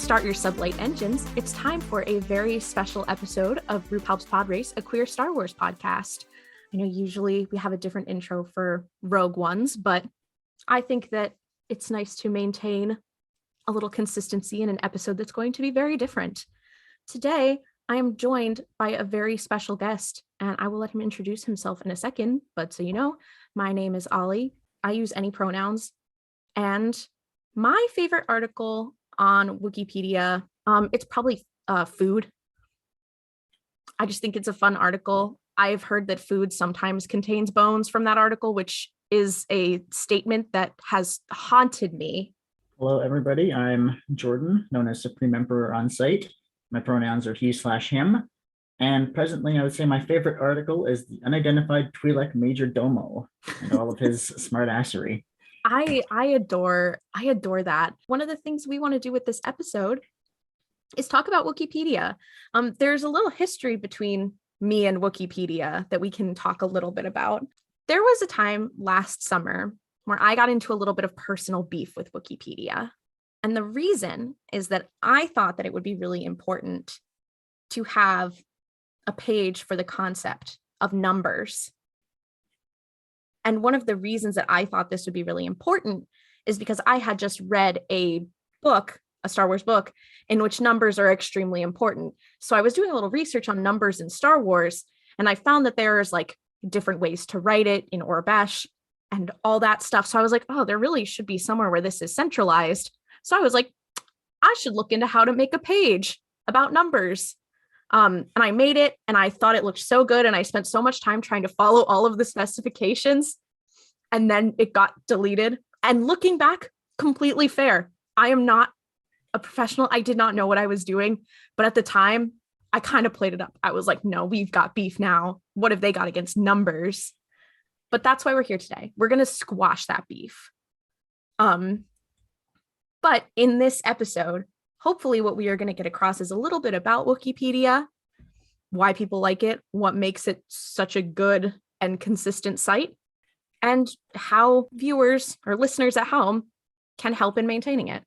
Start your sublight engines. It's time for a very special episode of RuPalp's Podrace, a queer Star Wars podcast. I know usually we have a different intro for Rogue Ones, but I think that it's nice to maintain a little consistency in an episode that's going to be very different. Today, I am joined by a very special guest, and I will let him introduce himself in a second. But so you know, my name is Ollie. I use any pronouns, and my favorite article on Wookieepedia, it's probably food. I just think it's a fun article. I've heard that food sometimes contains bones from that article, which is a statement that has haunted me. Hello, everybody. I'm Jordan, known as Supreme Emperor on site. My pronouns are he/him. And presently, I would say my favorite article is the unidentified Twi'lek Major Domo and all of his smartassery. I adore that. One of the things we want to do with this episode is talk about Wookieepedia. There's a little history between me and Wookieepedia that we can talk a little bit about. There was a time last summer where I got into a little bit of personal beef with Wookieepedia. And the reason is that I thought that it would be really important to have a page for the concept of numbers. And one of the reasons that I thought this would be really important is because I had just read a book, a Star Wars book, in which numbers are extremely important. So I was doing a little research on numbers in Star Wars, and I found that there's like different ways to write it in Orbesh and all that stuff. So I was like, oh, there really should be somewhere where this is centralized. So I was like, I should look into how to make a page about numbers. And I made it, and I thought it looked so good, and I spent so much time trying to follow all of the specifications, and then it got deleted. And looking back, completely fair. I am not a professional. I did not know what I was doing, but at the time, I kind of played it up. I was like, no, we've got beef now. What have they got against numbers? But that's why we're here today. We're going to squash that beef. But in this episode, hopefully what we are going to get across is a little bit about Wookieepedia, why people like it, what makes it such a good and consistent site, and how viewers or listeners at home can help in maintaining it.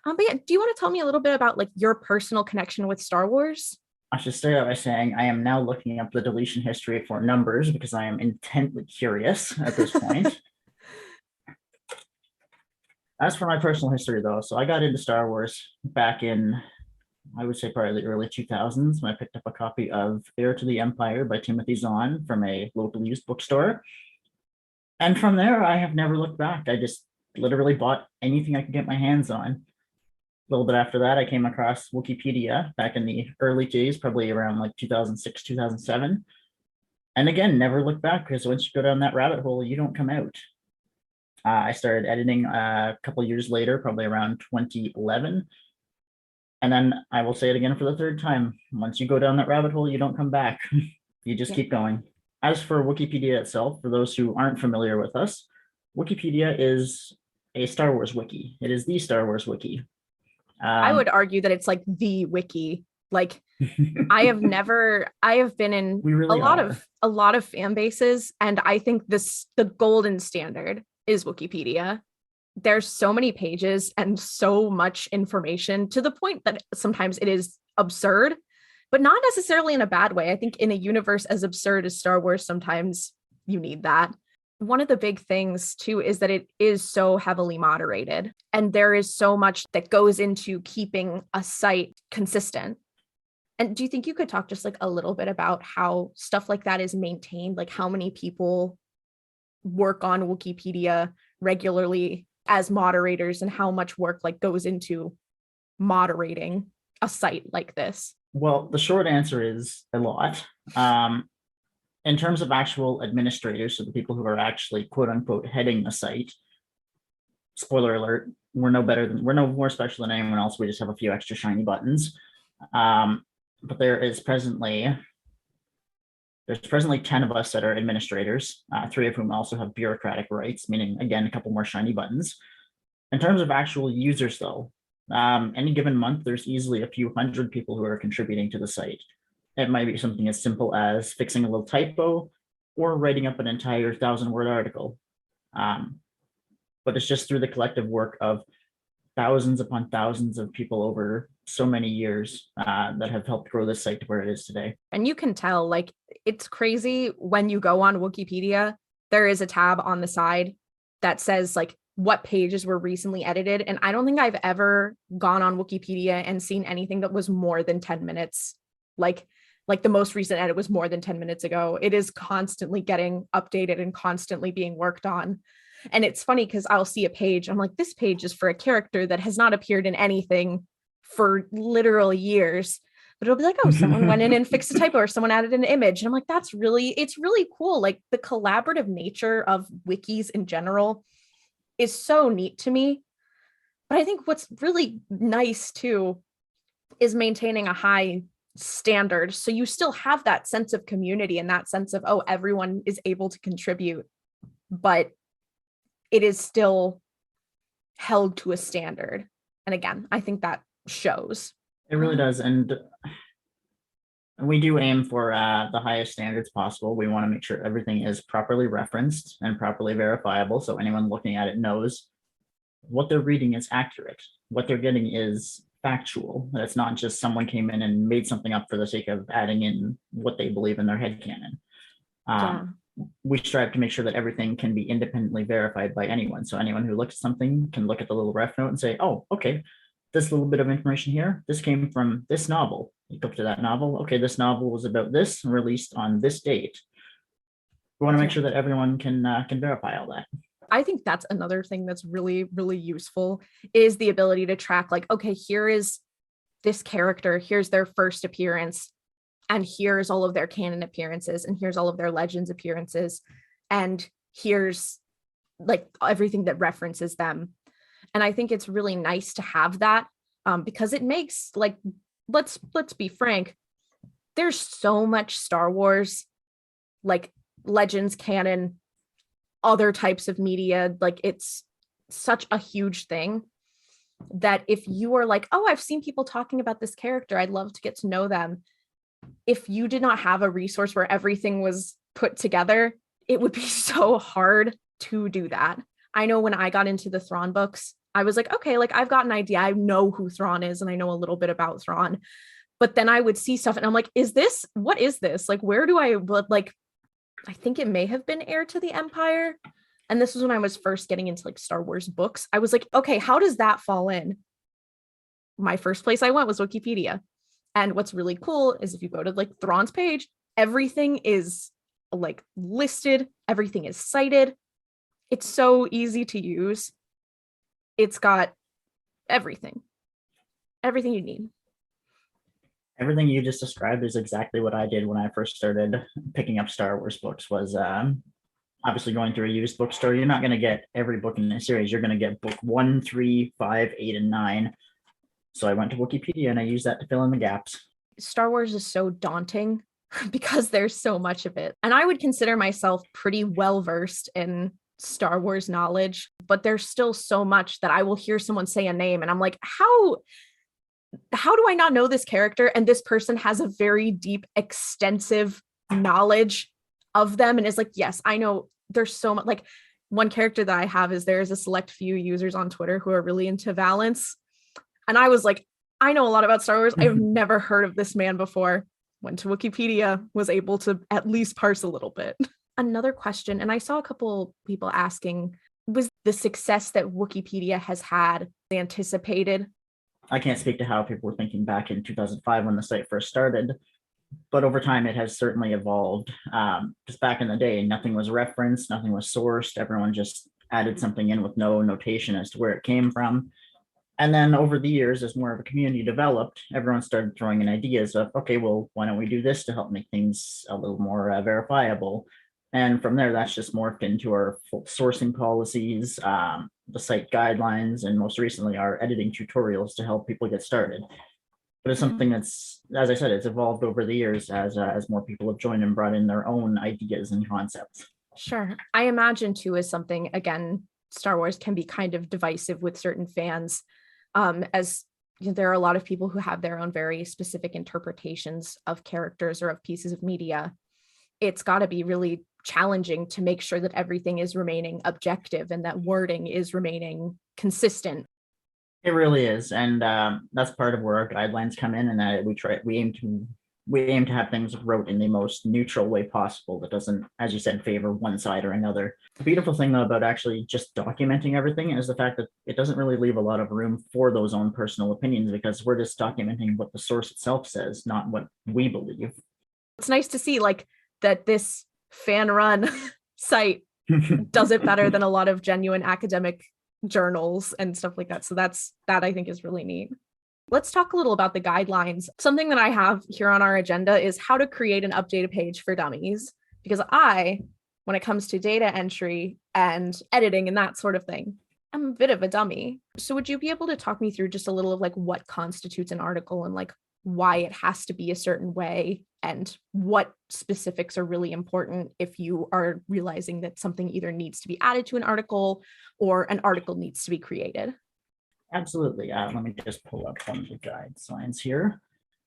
But yeah, do you want to tell me a little bit about like your personal connection with Star Wars? I should start out by saying I am now looking up the deletion history for numbers because I am intently curious at this point. As for my personal history, though, so I got into Star Wars back in, I would say, probably the early 2000s when I picked up a copy of Heir to the Empire by Timothy Zahn from a local used bookstore. And from there, I have never looked back. I just literally bought anything I could get my hands on. A little bit after that, I came across Wookieepedia back in the early days, probably around like 2006, 2007. And again, never looked back because once you go down that rabbit hole, you don't come out. I started editing a couple of years later, probably around 2011. And then I will say it again for the third time. Once you go down that rabbit hole, you don't come back. You just keep going. As for Wookieepedia itself, for those who aren't familiar with us, Wookieepedia is a Star Wars wiki. It is the Star Wars wiki. I would argue that it's like the wiki. Like I have been in a lot of fan bases, and I think the golden standard is Wookieepedia. There's so many pages and so much information to the point that sometimes it is absurd, but not necessarily in a bad way. I think in a universe as absurd as Star Wars, sometimes you need that. One of the big things too is that it is so heavily moderated, and there is so much that goes into keeping a site consistent. And do you think you could talk just like a little bit about how stuff like that is maintained? Like how many people work on Wookieepedia regularly as moderators, and how much work like goes into moderating a site like this? Well, the short answer is a lot. In terms of actual administrators, so the people who are actually quote unquote heading the site, spoiler alert, we're no more special than anyone else. We just have a few extra shiny buttons. But there's presently 10 of us that are administrators, 3 of whom also have bureaucratic rights, meaning, again, a couple more shiny buttons. In terms of actual users, though, any given month, there's easily a few hundred people who are contributing to the site. It might be something as simple as fixing a little typo or writing up an entire 1,000-word article. But it's just through the collective work of thousands upon thousands of people over so many years that have helped grow this site to where it is today. And you can tell, like, it's crazy when you go on Wookieepedia, there is a tab on the side that says like what pages were recently edited. And I don't think I've ever gone on Wookieepedia and seen anything that was more than 10 minutes. Like the most recent edit was more than 10 minutes ago. It is constantly getting updated and constantly being worked on. And it's funny because I'll see a page, I'm like, this page is for a character that has not appeared in anything for literal years. But it'll be like, oh, someone went in and fixed a typo, or someone added an image. And I'm like, it's really cool. Like, the collaborative nature of wikis in general is so neat to me. But I think what's really nice too is maintaining a high standard. So you still have that sense of community and that sense of, oh, everyone is able to contribute, but it is still held to a standard. And again, I think that shows. It really does. And we do aim for the highest standards possible. We want to make sure everything is properly referenced and properly verifiable, so anyone looking at it knows what they're reading is accurate. What they're getting is factual. That's not just someone came in and made something up for the sake of adding in what they believe in their headcanon. We strive to make sure that everything can be independently verified by anyone. So anyone who looks at something can look at the little ref note and say, oh, okay, this little bit of information here, this came from this novel. You go to that novel. Okay, this novel was about this, released on this date. We want to make sure that everyone can verify all that. I think that's another thing that's really, really useful, is the ability to track, like, okay, here is this character, here's their first appearance, and here's all of their canon appearances, and here's all of their legends appearances, and here's like everything that references them. And I think it's really nice to have that, because it makes, like, let's be frank, there's so much Star Wars, like, legends, canon, other types of media, like, it's such a huge thing that if you are like, oh, I've seen people talking about this character, I'd love to get to know them. If you did not have a resource where everything was put together, it would be so hard to do that. I know when I got into the Thrawn books, I was like, okay, like, I've got an idea. I know who Thrawn is and I know a little bit about Thrawn. But then I would see stuff and I'm like, what is this? Like, where do like, I think it may have been Heir to the Empire. And this was when I was first getting into like Star Wars books. I was like, okay, how does that fall in? My first place I went was Wookieepedia. And what's really cool is if you go to like Thrawn's page, everything is like listed, everything is cited. It's so easy to use. It's got everything you need. Everything you just described is exactly what I did when I first started picking up Star Wars books. Was obviously going through a used bookstore. You're not going to get every book in the series. You're going to get book 1, 3, 5, 8, and 9. So I went to Wookieepedia and I used that to fill in the gaps. Star Wars is so daunting because there's so much of it. And I would consider myself pretty well versed in Star Wars knowledge, but there's still so much that I will hear someone say a name and I'm like, how do I not know this character? And this person has a very deep, extensive knowledge of them and is like, yes, I know. There's so much. Like, one character that I have is there's a select few users on Twitter who are really into Valance. And I was like, I know a lot about Star Wars. I've never heard of this man before. Went to Wookieepedia, was able to at least parse a little bit. Another question, and I saw a couple people asking, was the success that Wookieepedia has had anticipated? I can't speak to how people were thinking back in 2005 when the site first started, but over time it has certainly evolved. Just back in the day, nothing was referenced, nothing was sourced. Everyone just added something in with no notation as to where it came from. And then over the years, as more of a community developed, everyone started throwing in ideas of, okay, well, why don't we do this to help make things a little more verifiable? And from there, that's just morphed into our sourcing policies, the site guidelines, and most recently our editing tutorials to help people get started. But it's something that's, as I said, it's evolved over the years as more people have joined and brought in their own ideas and concepts. Sure. I imagine too is something, again, Star Wars can be kind of divisive with certain fans, as you know, there are a lot of people who have their own very specific interpretations of characters or of pieces of media. It's got to be really challenging to make sure that everything is remaining objective and that wording is remaining consistent. It really is, and that's part of where our guidelines come in, and that we aim to have things wrote in the most neutral way possible that doesn't, as you said, favor one side or another. The beautiful thing though about actually just documenting everything is the fact that it doesn't really leave a lot of room for those own personal opinions because we're just documenting what the source itself says, not what we believe. It's nice to see like that this fan run site does it better than a lot of genuine academic journals and stuff like that. So that I think is really neat. Let's talk a little about the guidelines. Something that I have here on our agenda is how to create an updated page for dummies. Because when it comes to data entry and editing and that sort of thing, I'm a bit of a dummy. So would you be able to talk me through just a little of like what constitutes an article and like why it has to be a certain way and what specifics are really important if you are realizing that something either needs to be added to an article or an article needs to be created? Absolutely. Let me just pull up one of the guidelines here.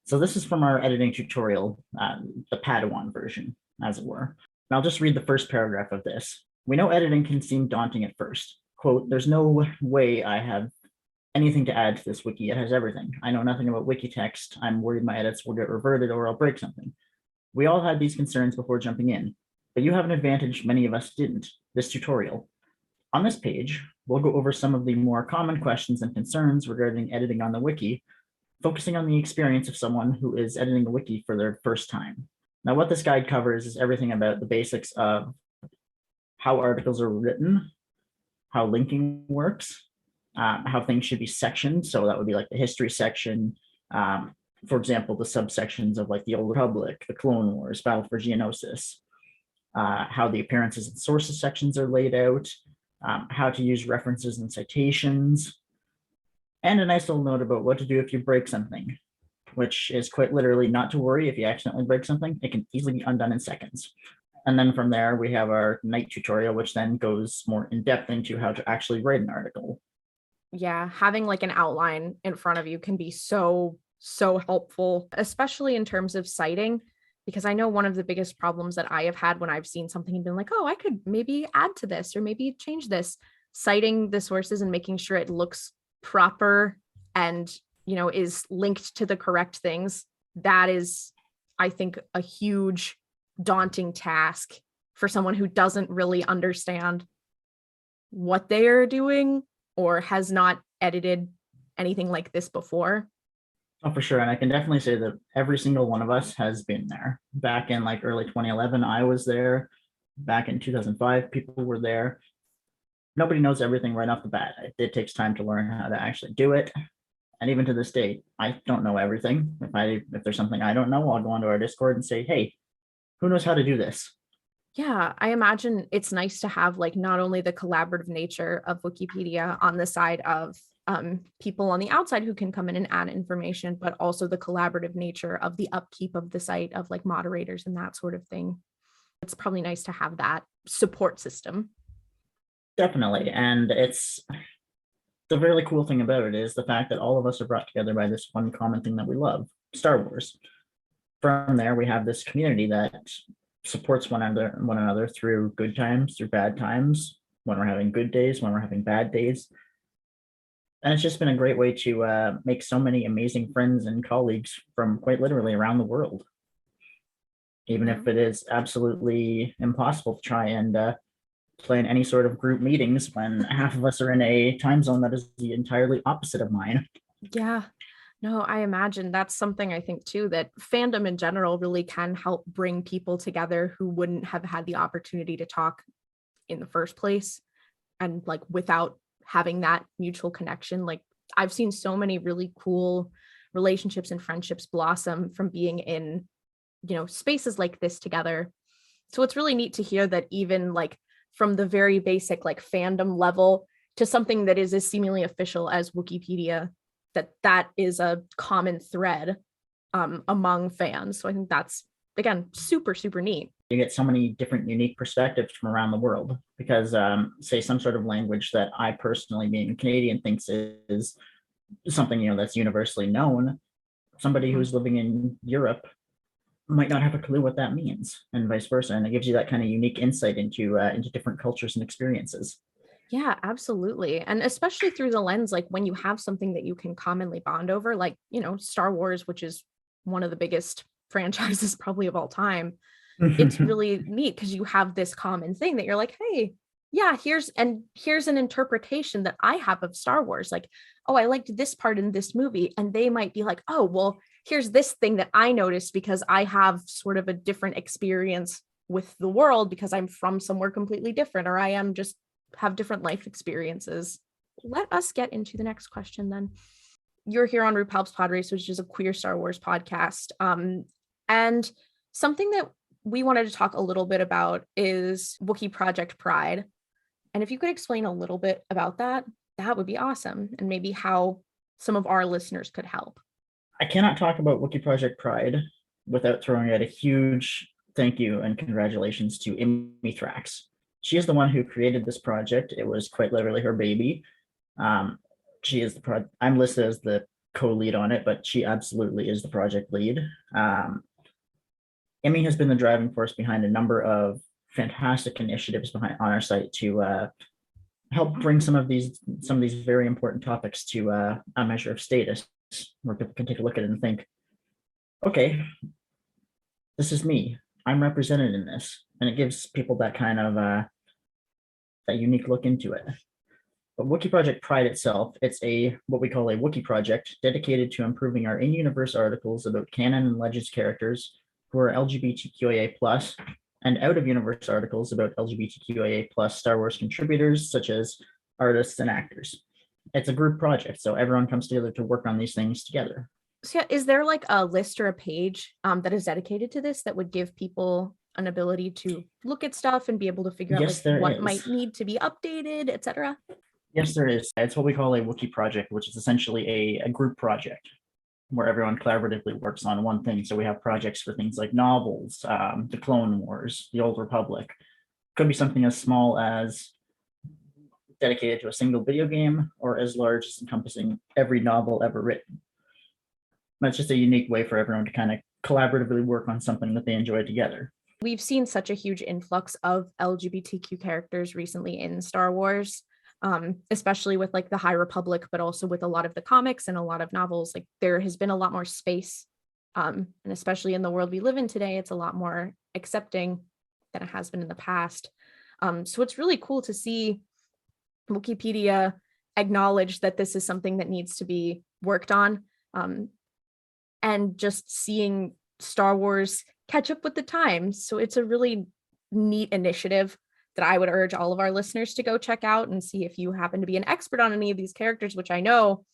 So this is from our editing tutorial, the Padawan version, as it were. And I'll just read the first paragraph of this. We know editing can seem daunting at first. Quote, there's no way I have anything to add to this wiki. It has everything. I know nothing about wiki text. I'm worried my edits will get reverted or I'll break something. We all had these concerns before jumping in, but you have an advantage many of us didn't, this tutorial. On this page, we'll go over some of the more common questions and concerns regarding editing on the wiki, focusing on the experience of someone who is editing a wiki for their first time. Now, what this guide covers is everything about the basics of how articles are written, how linking works, how things should be sectioned. So that would be like the history section, for example, the subsections of like the Old Republic, the Clone Wars, Battle for Geonosis, how the appearances and sources sections are laid out, how to use references and citations, and a nice little note about what to do if you break something, which is quite literally not to worry if you accidentally break something. It can easily be undone in seconds. And then from there, we have our night tutorial, which then goes more in depth into how to actually write an article. Yeah, having like an outline in front of you can be so helpful, especially in terms of citing, because I know one of the biggest problems that I have had when I've seen something and been like, oh, I could maybe add to this or maybe change this, citing the sources and making sure it looks proper and, is linked to the correct things. That is, I think, a huge daunting task for someone who doesn't really understand what they are doing or has not edited anything like this before. Oh, for sure. And I can definitely say that every single one of us has been there. Back in like early 2011, I was there. Back in 2005, people were there. Nobody knows everything right off the bat. It takes time to learn how to actually do it. And even to this day, I don't know everything. If there's something I don't know, I'll go onto our Discord and say, hey, who knows how to do this? Yeah, I imagine it's nice to have like not only the collaborative nature of Wookieepedia on the side of people on the outside who can come in and add information, but also the collaborative nature of the upkeep of the site of like moderators and that sort of thing. It's probably nice to have that support system. Definitely. And it's the really cool thing about it is the fact that all of us are brought together by this one common thing that we love, Star Wars. From there, we have this community that supports one another through good times, through bad times, when we're having good days, when we're having bad days. And it's just been a great way to make so many amazing friends and colleagues from quite literally around the world. Even if it is absolutely impossible to try and plan any sort of group meetings when half of us are in a time zone that is the entirely opposite of mine. Yeah. No, I imagine that's something I think too, that fandom in general really can help bring people together who wouldn't have had the opportunity to talk in the first place. And like without having that mutual connection, like I've seen so many really cool relationships and friendships blossom from being in, spaces like this together. So it's really neat to hear that even like from the very basic like fandom level to something that is as seemingly official as Wookieepedia, that is a common thread among fans. So I think that's, again, super neat. You get so many different unique perspectives from around the world because say some sort of language that I personally, being Canadian, thinks is something that's universally known, somebody who's living in Europe might not have a clue what that means, and vice versa. And it gives you that kind of unique insight into different cultures and experiences. Yeah, absolutely. And especially through the lens, like when you have something that you can commonly bond over, like, Star Wars, which is one of the biggest franchises probably of all time. It's really neat because you have this common thing that you're like, hey, yeah, here's an interpretation that I have of Star Wars. Like, oh, I liked this part in this movie. And they might be like, oh, well, here's this thing that I noticed because I have sort of a different experience with the world because I'm from somewhere completely different, or I am just have different life experiences. Let us get into the next question then. You're here on RuPalp's Podrace, which is a queer Star Wars podcast. And something that we wanted to talk a little bit about is Wookiee Project Pride. And if you could explain a little bit about that, that would be awesome. And maybe how some of our listeners could help. I cannot talk about Wookiee Project Pride without throwing out a huge thank you and congratulations to Amy Thrax. She is the one who created this project. It was quite literally her baby. She is I'm listed as the co-lead on it, but she absolutely is the project lead. Emmy has been the driving force behind a number of fantastic initiatives on our site to help bring some of these very important topics to a measure of status, where people can take a look at it and think, okay, this is me. I'm represented in this, and it gives people that kind of that unique look into it. But Wookiee Project Pride itself, it's what we call a Wookiee project dedicated to improving our in-universe articles about canon and Legends characters who are LGBTQIA+, and out-of-universe articles about LGBTQIA+ Star Wars contributors, such as artists and actors. It's a group project, so everyone comes together to work on these things together. So yeah, is there like a list or a page that is dedicated to this that would give people an ability to look at stuff and be able to figure out like what might need to be updated, etc.? Yes, there is. It's what we call a Wookiee project, which is essentially a group project where everyone collaboratively works on one thing. So we have projects for things like novels, the Clone Wars, the Old Republic. Could be something as small as dedicated to a single video game, or as large as encompassing every novel ever written. That's just a unique way for everyone to kind of collaboratively work on something that they enjoy together. We've seen such a huge influx of LGBTQ characters recently in Star Wars, especially with like the High Republic, but also with a lot of the comics and a lot of novels. Like there has been a lot more space, and especially in the world we live in today, it's a lot more accepting than it has been in the past. So it's really cool to see Wookieepedia acknowledge that this is something that needs to be worked on, and just seeing Star Wars catch up with the times. So it's a really neat initiative that I would urge all of our listeners to go check out and see if you happen to be an expert on any of these characters, which I know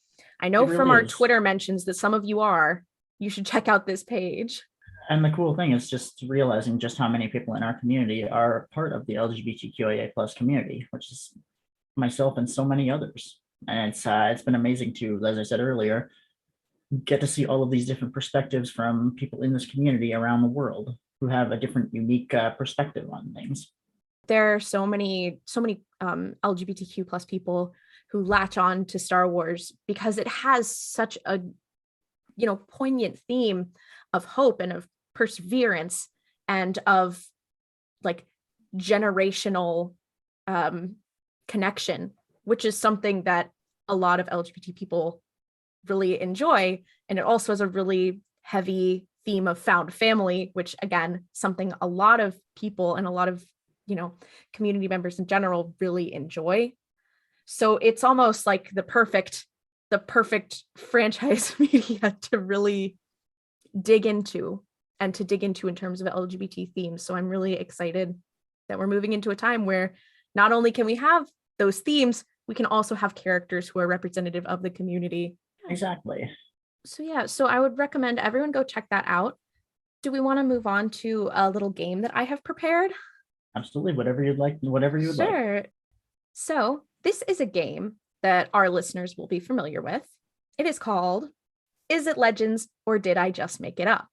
really from our Twitter mentions that some of you are. You should check out this page. And the cool thing is just realizing just how many people in our community are part of the LGBTQIA+ community, which is myself and so many others. And it's been amazing to, as I said earlier, get to see all of these different perspectives from people in this community around the world who have a different, unique perspective on things. There are so many LGBTQ+ people who latch on to Star Wars because it has such a, poignant theme of hope and of perseverance and of like generational connection, which is something that a lot of LGBT people really enjoy. And it also has a really heavy theme of found family, which again, something a lot of people and a lot of, community members in general really enjoy. So it's almost like the perfect franchise media to really dig into in terms of LGBT themes. So I'm really excited that we're moving into a time where not only can we have those themes, we can also have characters who are representative of the community. Exactly. So I would recommend everyone go check that out. Do we want to move on to a little game that I have prepared? Absolutely. Whatever you'd like. Sure. So this is a game that our listeners will be familiar with. It is called, Is It Legends or Did I Just Make It Up?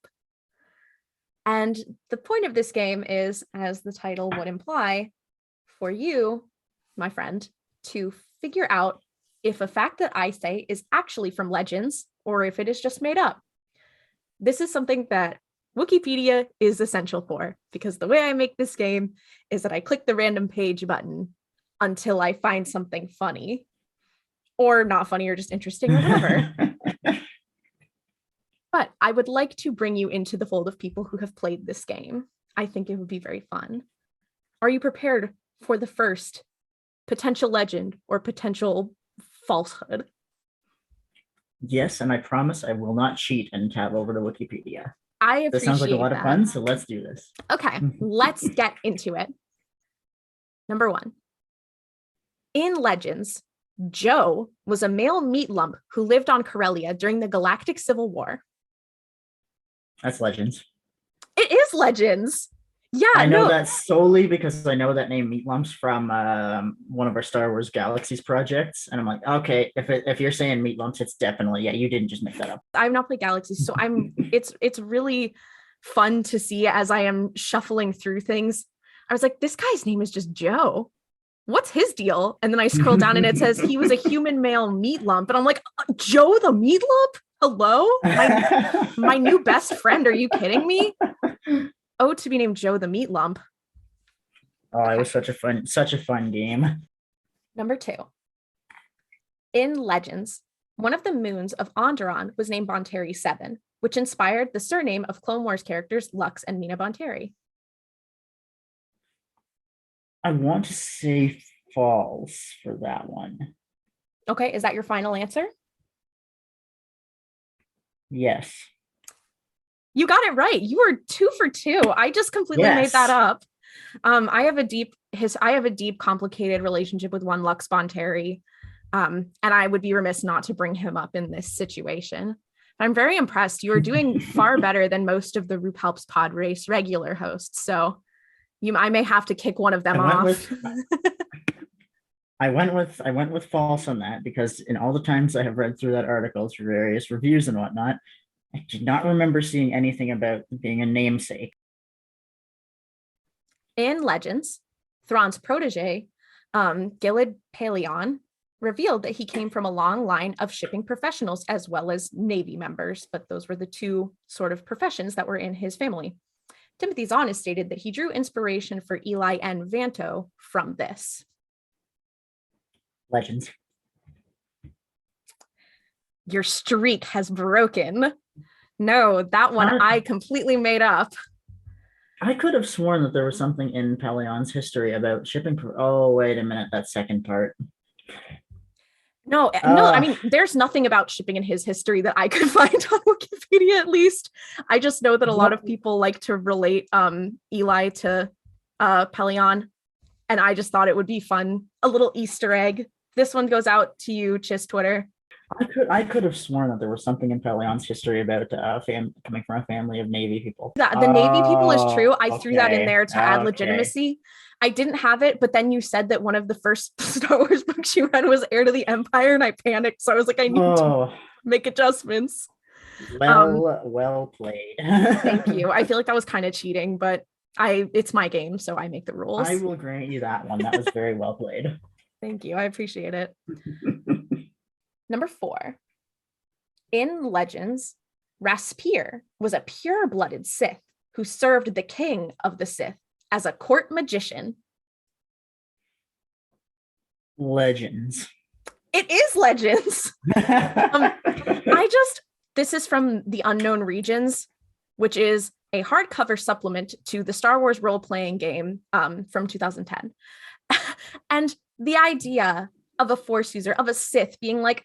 And the point of this game is, as the title would imply, for you, my friend, to figure out if a fact that I say is actually from Legends or if it is just made up. This is something that Wookieepedia is essential for, because the way I make this game is that I click the random page button until I find something funny or not funny or just interesting or whatever. But I would like to bring you into the fold of people who have played this game. I think it would be very fun. Are you prepared for the first potential legend or potential falsehood? Yes, and I promise I will not cheat and tab over to Wookieepedia. I appreciate This sounds like a lot that. of fun, so let's do this. Okay, let's get into it. Number 1. In Legends, Joe was a male meat lump who lived on Corellia during the Galactic Civil War. That's Legends. It is Legends. Yeah, I know that solely because I know that name Meat Lumps from one of our Star Wars Galaxies projects, and I'm like, okay, if you're saying Meat Lumps, it's definitely, yeah, you didn't just make that up. I've not played Galaxies, so it's really fun to see as I am shuffling through things. I was like, this guy's name is just Joe. What's his deal? And then I scroll down and it says he was a human male meat lump, and I'm like, Joe the meat lump? Hello, my new best friend. Are you kidding me? Oh, to be named Joe the meat lump. Oh, it was such a fun game. Number 2. In Legends, one of the moons of Onderon was named Bonteri 7, which inspired the surname of Clone Wars characters Lux and Mina Bonteri. I want to say false for that one. Okay, is that your final answer? Yes. You got it right. You were 2 for 2. I just completely made that up. I have a deep, complicated relationship with one Lux Bonteri, and I would be remiss not to bring him up in this situation. I'm very impressed. You are doing far better than most of the RuPalp's Podrace regular hosts. So I may have to kick one of them off. I went with false on that because in all the times I have read through that article through various reviews and whatnot, I did not remember seeing anything about being a namesake. In Legends, Thrawn's protege, Gilad Paleon, revealed that he came from a long line of shipping professionals as well as Navy members, but those were the 2 sort of professions that were in his family. Timothy Zahn has stated that he drew inspiration for Eli and Vanto from this. Legends. Your streak has broken. No, that one I completely made up. I could have sworn that there was something in Paleon's history about shipping. Oh, wait a minute. That second part. No, I mean, there's nothing about shipping in his history that I could find on Wookieepedia, at least. I just know that a lot of people like to relate Eli to Paleon, and I just thought it would be fun. A little Easter egg. This one goes out to you, Chis Twitter. I could have sworn that there was something in Paleon's history about coming from a family of Navy people. The Navy people is true. I threw that in there to add legitimacy. I didn't have it, but then you said that one of the first Star Wars books you read was Heir to the Empire, and I panicked. So I was like, I need to make adjustments. Well played. Thank you. I feel like that was kind of cheating, but it's my game, so I make the rules. I will grant you that one. That was very well played. Thank you. I appreciate it. Number 4. In Legends, Raspier was a pure-blooded Sith who served the king of the Sith as a court magician. Legends. It is Legends. This is from the Unknown Regions, which is a hardcover supplement to the Star Wars role-playing game from 2010. And the idea of a Force user, of a Sith being like,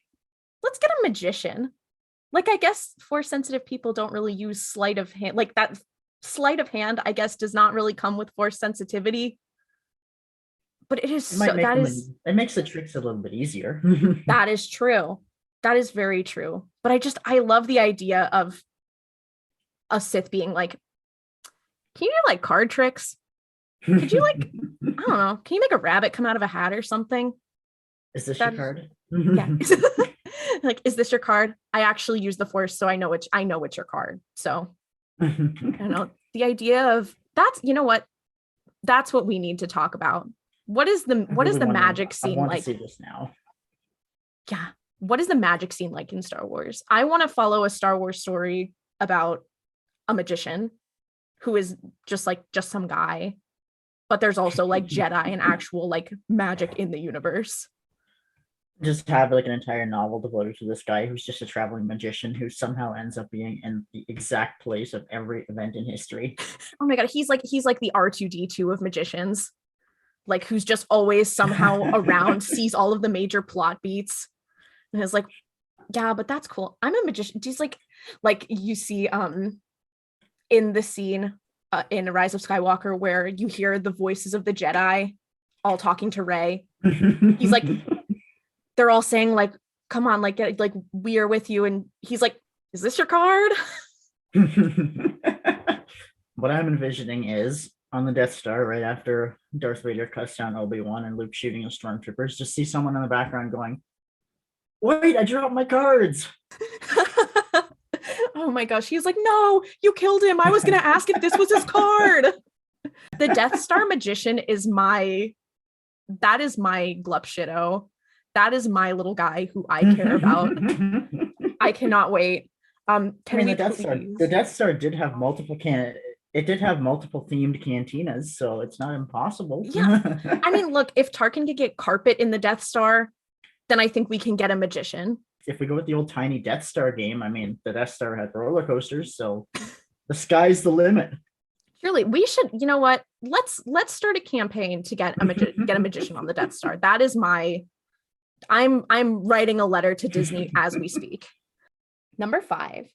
let's get a magician. Like, I guess Force-sensitive people don't really use sleight of hand. Like, that sleight of hand, I guess, does not really come with Force sensitivity. But it is it makes the tricks a little bit easier. That is true. That is very true. But I love the idea of a Sith being like, can you do like card tricks? Could you like, I don't know, can you make a rabbit come out of a hat or something? Is this your card? Yeah. Like, is this your card? I actually use the Force, so I know it's your card. So I don't know. The idea of that's, you know what? That's what we need to talk about. What is the magic scene like? I want to see this now. Yeah. What is the magic scene like in Star Wars? I want to follow a Star Wars story about a magician who is just some guy but there's also like Jedi and actual like magic in the universe. Just have like an entire novel devoted to this guy who's just a traveling magician who somehow ends up being in the exact place of every event in history. Oh my god, he's like the R2D2 of magicians, like who's just always somehow around, sees all of the major plot beats, and is like, yeah, but that's cool. I'm a magician. He's like you see in the scene in Rise of Skywalker where you hear the voices of the Jedi all talking to Rey. He's like, they're all saying like, come on, like we are with you, and he's like, is this your card? What I'm envisioning is on the Death Star, right after Darth Vader cuts down Obi-Wan and Luke shooting the stormtroopers, just see someone in the background going, wait, I dropped my cards. Oh my gosh, he's like, no, you killed him. I was gonna ask if this was his card. The Death Star magician is my Glupshido. That is my little guy who I care about. I cannot wait. The Death Star did have multiple themed cantinas, so it's not impossible. Yeah. I mean, look, if Tarkin could get carpet in the Death Star, then I think we can get a magician. If we go with the old tiny Death Star game, I mean, the Death Star had roller coasters, so the sky's the limit. Surely we should, you know what? Let's start a campaign to get a magician on the Death Star. That is I'm writing a letter to Disney as we speak. Number 5.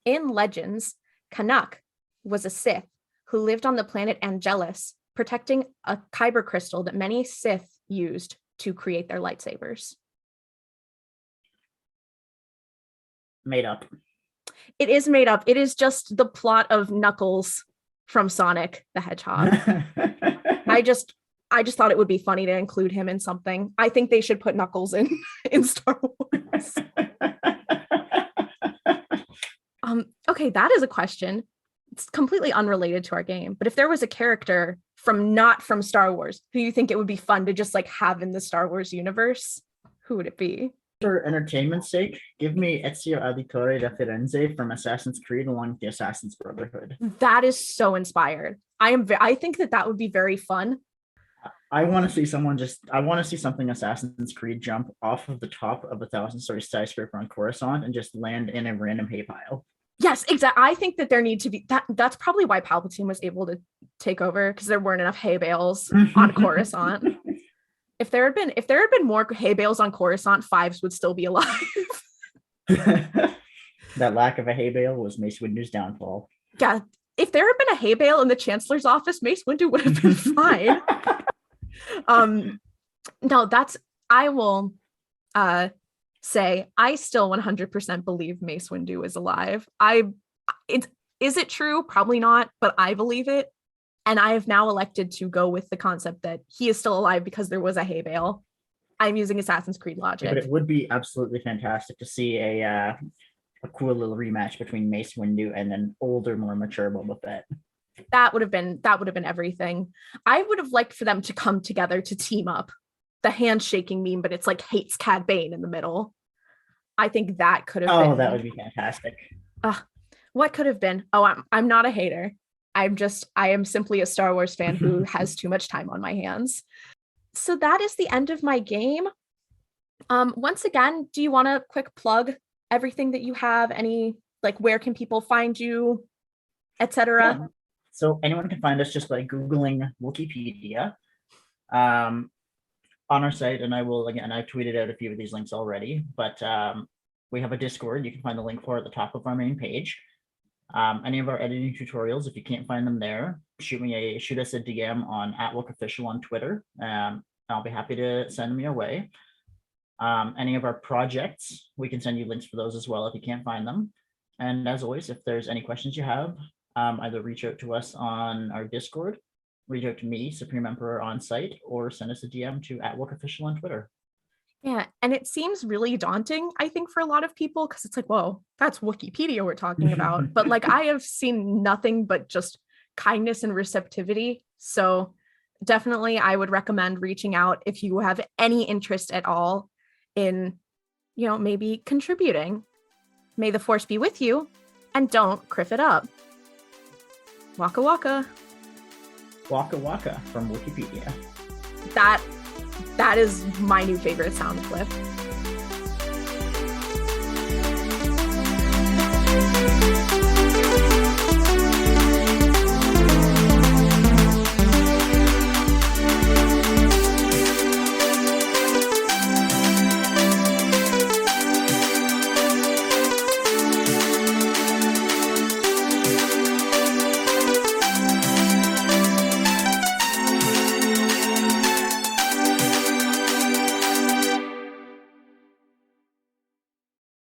In Legends, Canuck was a Sith who lived on the planet Angelus, protecting a kyber crystal that many Sith used to create their lightsabers. Made up. It is made up. It is just the plot of Knuckles from Sonic the Hedgehog. I just thought it would be funny to include him in something. I think they should put Knuckles in Star Wars. Okay, that is a question. It's completely unrelated to our game, but if there was a character not from Star Wars who you think it would be fun to just like have in the Star Wars universe, who would it be? For entertainment's sake, give me Ezio Auditore da Firenze from Assassin's Creed along with the Assassin's Brotherhood. That is so inspired. I think that would be very fun. I want to see something Assassin's Creed jump off of the top of a 1,000-story skyscraper on Coruscant and just land in a random hay pile. Yes, exactly. I think that there need to be that's probably why Palpatine was able to take over, because there weren't enough hay bales on Coruscant. If there had been more hay bales on Coruscant, Fives would still be alive. That lack of a hay bale was Mace Windu's downfall. Yeah, if there had been a hay bale in the Chancellor's office, Mace Windu would have been fine. No, I will say I still 100% believe Mace Windu is alive. Is it true? Probably not, but I believe it. And I have now elected to go with the concept that he is still alive because there was a hay bale. I'm using Assassin's Creed logic. Yeah, but it would be absolutely fantastic to see a cool little rematch between Mace Windu and an older, more mature Boba Fett. That would have been everything. I would have liked for them to come together to team up. The handshaking meme, but it's like hates Cad Bane in the middle. I think that could have been. Oh, that would be fantastic. What could have been? Oh, I'm not a hater. I am simply a Star Wars fan who has too much time on my hands. So that is the end of my game. Once again, do you want to quick plug everything that you have? Any, like, where can people find you, etc.? Yeah. So anyone can find us just by Googling Wookieepedia on our site. And I tweeted out a few of these links already, but we have a Discord. You can find the link for it at the top of our main page. Any of our editing tutorials, if you can't find them there, shoot us a DM on @WookOfficial on Twitter. I'll be happy to send them your way. Any of our projects, we can send you links for those as well if you can't find them. And as always, if there's any questions you have, either reach out to us on our Discord, reach out to me, Supreme Emperor, on site, or send us a DM to @WookOfficial on Twitter. Yeah, and it seems really daunting, I think, for a lot of people, because it's like, whoa, that's Wookieepedia we're talking about. But like, I have seen nothing but just kindness and receptivity. So definitely, I would recommend reaching out if you have any interest at all in, maybe contributing. May the Force be with you, and don't criff it up. Waka waka. Waka Waka from Wookieepedia. That is my new favorite sound clip.